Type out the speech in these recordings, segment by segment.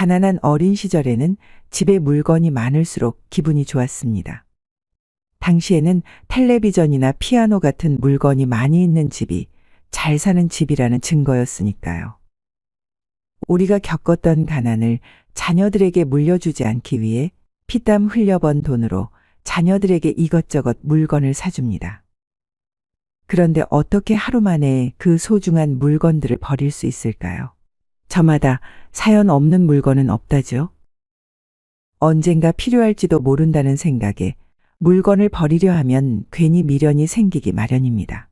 가난한 어린 시절에는 집에 물건이 많을수록 기분이 좋았습니다. 당시에는 텔레비전이나 피아노 같은 물건이 많이 있는 집이 잘 사는 집이라는 증거였으니까요. 우리가 겪었던 가난을 자녀들에게 물려주지 않기 위해 피땀 흘려 번 돈으로 자녀들에게 이것저것 물건을 사줍니다. 그런데 어떻게 하루 만에 그 소중한 물건들을 버릴 수 있을까요? 저마다 사연 없는 물건은 없다죠. 언젠가 필요할지도 모른다는 생각에 물건을 버리려 하면 괜히 미련이 생기기 마련입니다.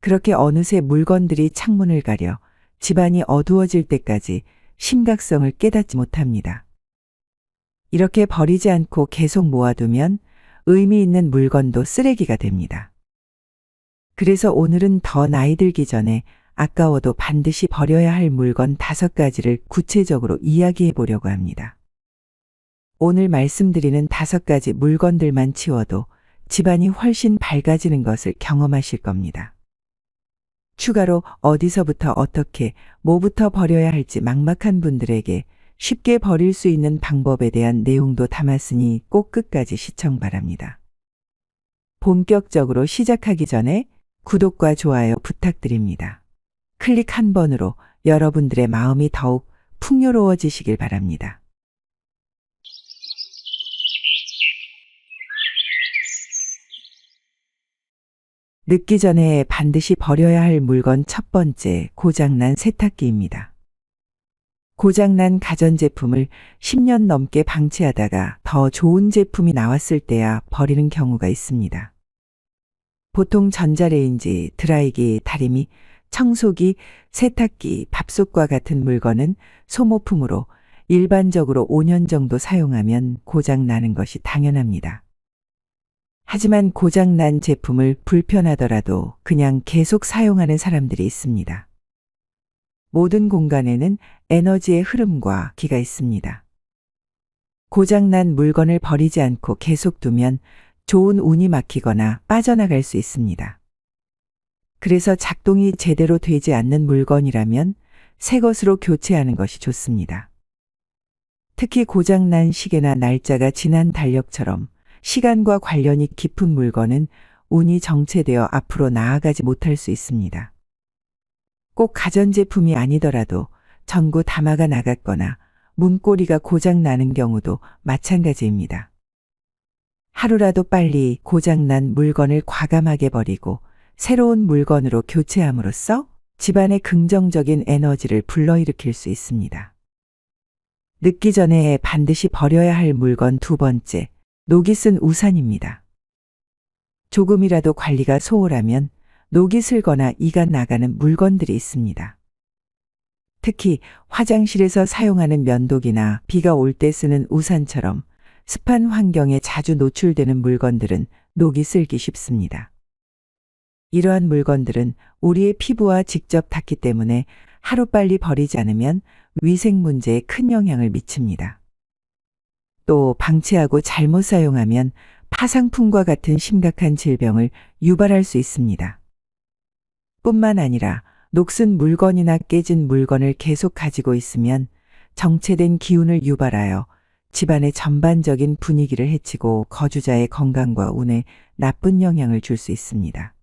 그렇게 어느새 물건들이 창문을 가려 집안이 어두워질 때까지 심각성을 깨닫지 못합니다. 이렇게 버리지 않고 계속 모아두면 의미 있는 물건도 쓰레기가 됩니다. 그래서 오늘은 더 나이 들기 전에 아까워도 반드시 버려야 할 물건 5가지를 구체적으로 이야기해 보려고 합니다. 오늘 말씀드리는 5가지 물건들만 치워도 집안이 훨씬 밝아지는 것을 경험하실 겁니다. 추가로 어디서부터 어떻게 뭐부터 버려야 할지 막막한 분들에게 쉽게 버릴 수 있는 방법에 대한 내용도 담았으니 꼭 끝까지 시청 바랍니다. 본격적으로 시작하기 전에 구독과 좋아요 부탁드립니다. 클릭 한 번으로 여러분들의 마음이 더욱 풍요로워지시길 바랍니다. 늙기 전에 반드시 버려야 할 물건 첫 번째, 고장난 세탁기입니다. 고장난 가전제품을 10년 넘게 방치하다가 더 좋은 제품이 나왔을 때야 버리는 경우가 있습니다. 보통 전자레인지, 드라이기, 다리미, 청소기, 세탁기, 밥솥과 같은 물건은 소모품으로 일반적으로 5년 정도 사용하면 고장나는 것이 당연합니다. 하지만 고장난 제품을 불편하더라도 그냥 계속 사용하는 사람들이 있습니다. 모든 공간에는 에너지의 흐름과 기가 있습니다. 고장난 물건을 버리지 않고 계속 두면 좋은 운이 막히거나 빠져나갈 수 있습니다. 그래서 작동이 제대로 되지 않는 물건이라면 새 것으로 교체하는 것이 좋습니다. 특히 고장난 시계나 날짜가 지난 달력처럼 시간과 관련이 깊은 물건은 운이 정체되어 앞으로 나아가지 못할 수 있습니다. 꼭 가전제품이 아니더라도 전구 담화가 나갔거나 문고리가 고장나는 경우도 마찬가지입니다. 하루라도 빨리 고장난 물건을 과감하게 버리고 새로운 물건으로 교체함으로써 집안의 긍정적인 에너지를 불러일으킬 수 있습니다. 늙기 전에 반드시 버려야 할 물건 2번째, 녹이 쓴 우산입니다. 조금이라도 관리가 소홀하면 녹이 슬거나 이가 나가는 물건들이 있습니다. 특히 화장실에서 사용하는 면도기나 비가 올 때 쓰는 우산처럼 습한 환경에 자주 노출되는 물건들은 녹이 슬기 쉽습니다. 이러한 물건들은 우리의 피부와 직접 닿기 때문에 하루빨리 버리지 않으면 위생 문제에 큰 영향을 미칩니다. 또 방치하고 잘못 사용하면 파상풍과 같은 심각한 질병을 유발할 수 있습니다. 뿐만 아니라 녹슨 물건이나 깨진 물건을 계속 가지고 있으면 정체된 기운을 유발하여 집안의 전반적인 분위기를 해치고 거주자의 건강과 운에 나쁜 영향을 줄 수 있습니다.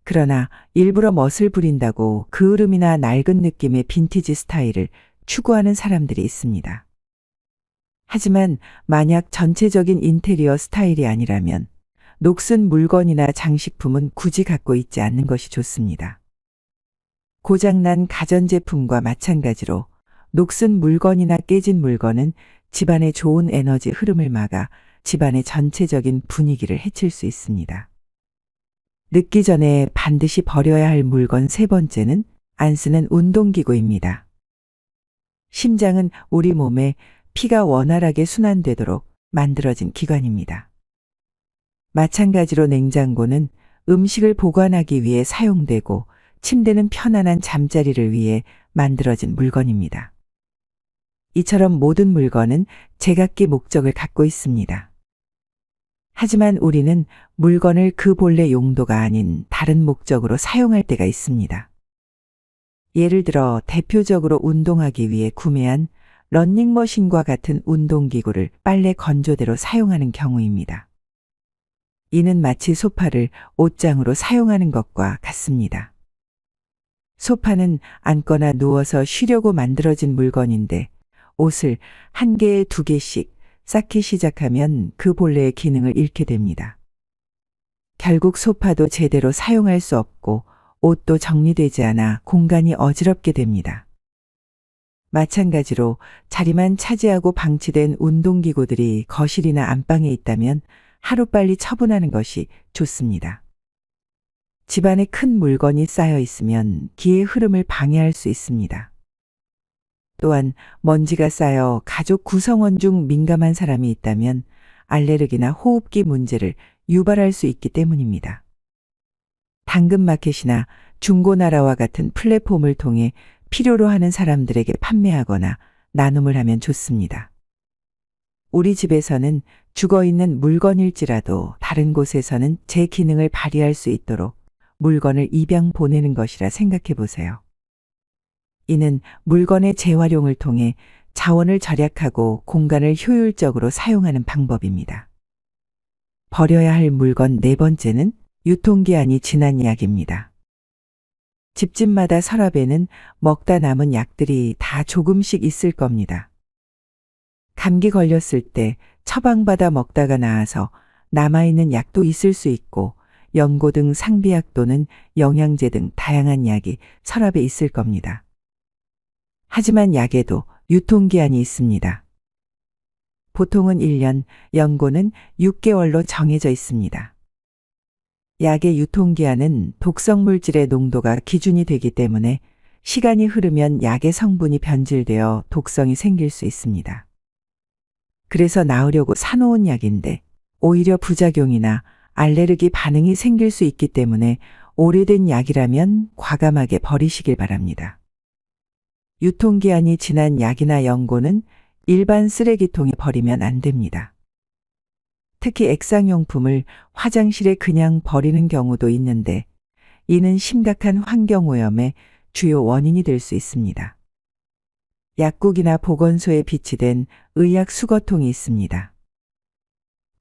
그러나 일부러 멋을 부린다고 그을음이나 낡은 느낌의 빈티지 스타일을 추구하는 사람들이 있습니다. 하지만 만약 전체적인 인테리어 스타일이 아니라면 녹슨 물건이나 장식품은 굳이 갖고 있지 않는 것이 좋습니다. 고장난 가전제품과 마찬가지로 녹슨 물건이나 깨진 물건은 집안의 좋은 에너지 흐름을 막아 집안의 전체적인 분위기를 해칠 수 있습니다. 늙기 전에 반드시 버려야 할 물건 3번째는 안 쓰는 운동기구입니다. 심장은 우리 몸에 피가 원활하게 순환되도록 만들어진 기관입니다. 마찬가지로 냉장고는 음식을 보관하기 위해 사용되고 침대는 편안한 잠자리를 위해 만들어진 물건입니다. 이처럼 모든 물건은 제각기 목적을 갖고 있습니다. 하지만 우리는 물건을 그 본래 용도가 아닌 다른 목적으로 사용할 때가 있습니다. 예를 들어 대표적으로 운동하기 위해 구매한 러닝머신과 같은 운동기구를 빨래 건조대로 사용하는 경우입니다. 이는 마치 소파를 옷장으로 사용하는 것과 같습니다. 소파는 앉거나 누워서 쉬려고 만들어진 물건인데 옷을 한 개에 두 개씩 쌓기 시작하면 그 본래의 기능을 잃게 됩니다. 결국 소파도 제대로 사용할 수 없고 옷도 정리되지 않아 공간이 어지럽게 됩니다. 마찬가지로 자리만 차지하고 방치된 운동기구들이 거실이나 안방에 있다면 하루빨리 처분하는 것이 좋습니다. 집안에 큰 물건이 쌓여 있으면 기의 흐름을 방해할 수 있습니다. 또한 먼지가 쌓여 가족 구성원 중 민감한 사람이 있다면 알레르기나 호흡기 문제를 유발할 수 있기 때문입니다. 당근마켓이나 중고나라와 같은 플랫폼을 통해 필요로 하는 사람들에게 판매하거나 나눔을 하면 좋습니다. 우리 집에서는 죽어있는 물건일지라도 다른 곳에서는 제 기능을 발휘할 수 있도록 물건을 입양 보내는 것이라 생각해 보세요. 이는 물건의 재활용을 통해 자원을 절약하고 공간을 효율적으로 사용하는 방법입니다. 버려야 할 물건 네 번째는 유통기한이 지난 약입니다. 집집마다 서랍에는 먹다 남은 약들이 다 조금씩 있을 겁니다. 감기 걸렸을 때 처방받아 먹다가 나아서 남아있는 약도 있을 수 있고 연고 등 상비약 또는 영양제 등 다양한 약이 서랍에 있을 겁니다. 하지만 약에도 유통기한이 있습니다. 보통은 1년, 연고는 6개월로 정해져 있습니다. 약의 유통기한은 독성 물질의 농도가 기준이 되기 때문에 시간이 흐르면 약의 성분이 변질되어 독성이 생길 수 있습니다. 그래서 나으려고 사놓은 약인데 오히려 부작용이나 알레르기 반응이 생길 수 있기 때문에 오래된 약이라면 과감하게 버리시길 바랍니다. 유통기한이 지난 약이나 연고는 일반 쓰레기통에 버리면 안 됩니다. 특히 액상용품을 화장실에 그냥 버리는 경우도 있는데 이는 심각한 환경오염의 주요 원인이 될 수 있습니다. 약국이나 보건소에 비치된 의약 수거통이 있습니다.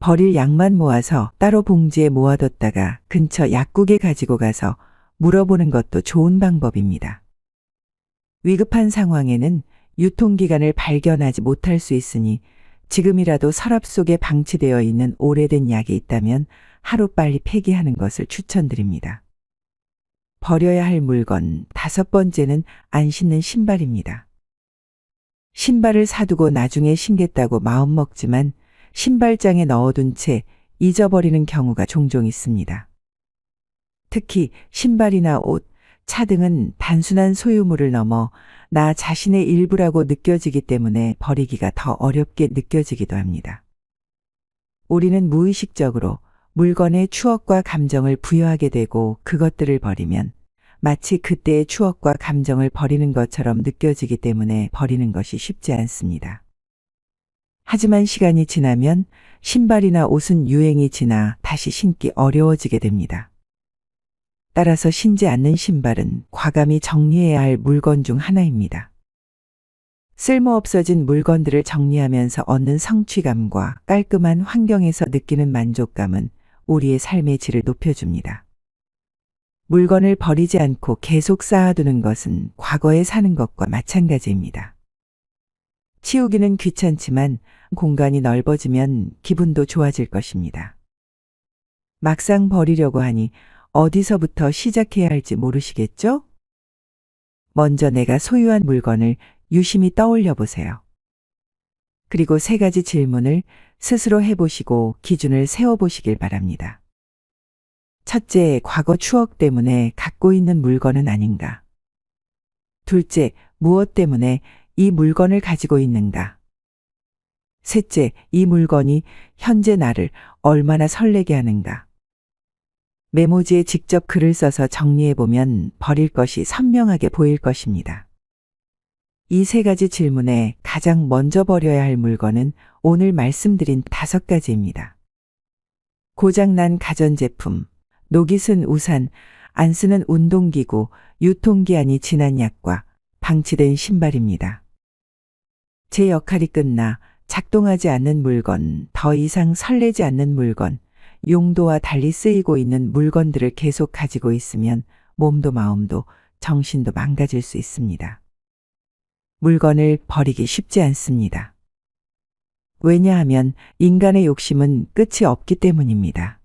버릴 약만 모아서 따로 봉지에 모아뒀다가 근처 약국에 가지고 가서 물어보는 것도 좋은 방법입니다. 위급한 상황에는 유통기간을 발견하지 못할 수 있으니 지금이라도 서랍 속에 방치되어 있는 오래된 약이 있다면 하루빨리 폐기하는 것을 추천드립니다. 버려야 할 물건 5번째는 안 신는 신발입니다. 신발을 사두고 나중에 신겠다고 마음먹지만 신발장에 넣어둔 채 잊어버리는 경우가 종종 있습니다. 특히 신발이나 옷, 차 등은 단순한 소유물을 넘어 나 자신의 일부라고 느껴지기 때문에 버리기가 더 어렵게 느껴지기도 합니다. 우리는 무의식적으로 물건에 추억과 감정을 부여하게 되고 그것들을 버리면 마치 그때의 추억과 감정을 버리는 것처럼 느껴지기 때문에 버리는 것이 쉽지 않습니다. 하지만 시간이 지나면 신발이나 옷은 유행이 지나 다시 신기 어려워지게 됩니다. 따라서 신지 않는 신발은 과감히 정리해야 할 물건 중 하나입니다. 쓸모없어진 물건들을 정리하면서 얻는 성취감과 깔끔한 환경에서 느끼는 만족감은 우리의 삶의 질을 높여줍니다. 물건을 버리지 않고 계속 쌓아두는 것은 과거에 사는 것과 마찬가지입니다. 치우기는 귀찮지만 공간이 넓어지면 기분도 좋아질 것입니다. 막상 버리려고 하니 어디서부터 시작해야 할지 모르시겠죠? 먼저 내가 소유한 물건을 유심히 떠올려 보세요. 그리고 3가지 질문을 스스로 해보시고 기준을 세워보시길 바랍니다. 첫째, 과거 추억 때문에 갖고 있는 물건은 아닌가? 둘째, 무엇 때문에 이 물건을 가지고 있는가? 셋째, 이 물건이 현재 나를 얼마나 설레게 하는가? 메모지에 직접 글을 써서 정리해보면 버릴 것이 선명하게 보일 것입니다. 이 3가지 질문에 가장 먼저 버려야 할 물건은 오늘 말씀드린 5가지입니다. 고장난 가전제품, 녹이 쓴 우산, 안 쓰는 운동기구, 유통기한이 지난 약과 방치된 신발입니다. 제 역할이 끝나 작동하지 않는 물건, 더 이상 설레지 않는 물건, 용도와 달리 쓰이고 있는 물건들을 계속 가지고 있으면 몸도 마음도 정신도 망가질 수 있습니다. 물건을 버리기 쉽지 않습니다. 왜냐하면 인간의 욕심은 끝이 없기 때문입니다.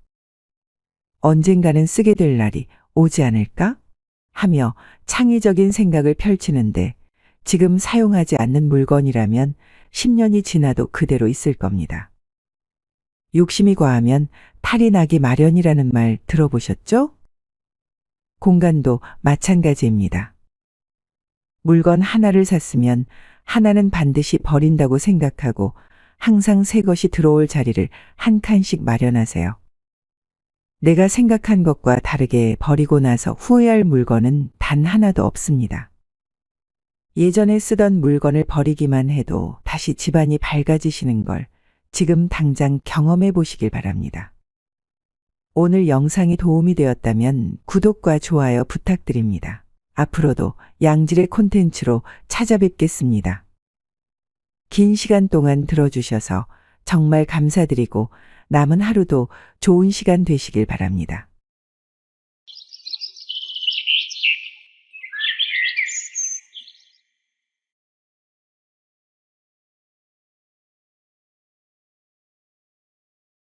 언젠가는 쓰게 될 날이 오지 않을까? 하며 창의적인 생각을 펼치는데 지금 사용하지 않는 물건이라면 10년이 지나도 그대로 있을 겁니다. 욕심이 과하면 탈이 나기 마련이라는 말 들어보셨죠? 공간도 마찬가지입니다. 물건 하나를 샀으면 하나는 반드시 버린다고 생각하고 항상 새 것이 들어올 자리를 한 칸씩 마련하세요. 내가 생각한 것과 다르게 버리고 나서 후회할 물건은 단 하나도 없습니다. 예전에 쓰던 물건을 버리기만 해도 다시 집안이 밝아지시는 걸 지금 당장 경험해 보시길 바랍니다. 오늘 영상이 도움이 되었다면 구독과 좋아요 부탁드립니다. 앞으로도 양질의 콘텐츠로 찾아뵙겠습니다. 긴 시간 동안 들어주셔서 정말 감사드리고 남은 하루도 좋은 시간 되시길 바랍니다.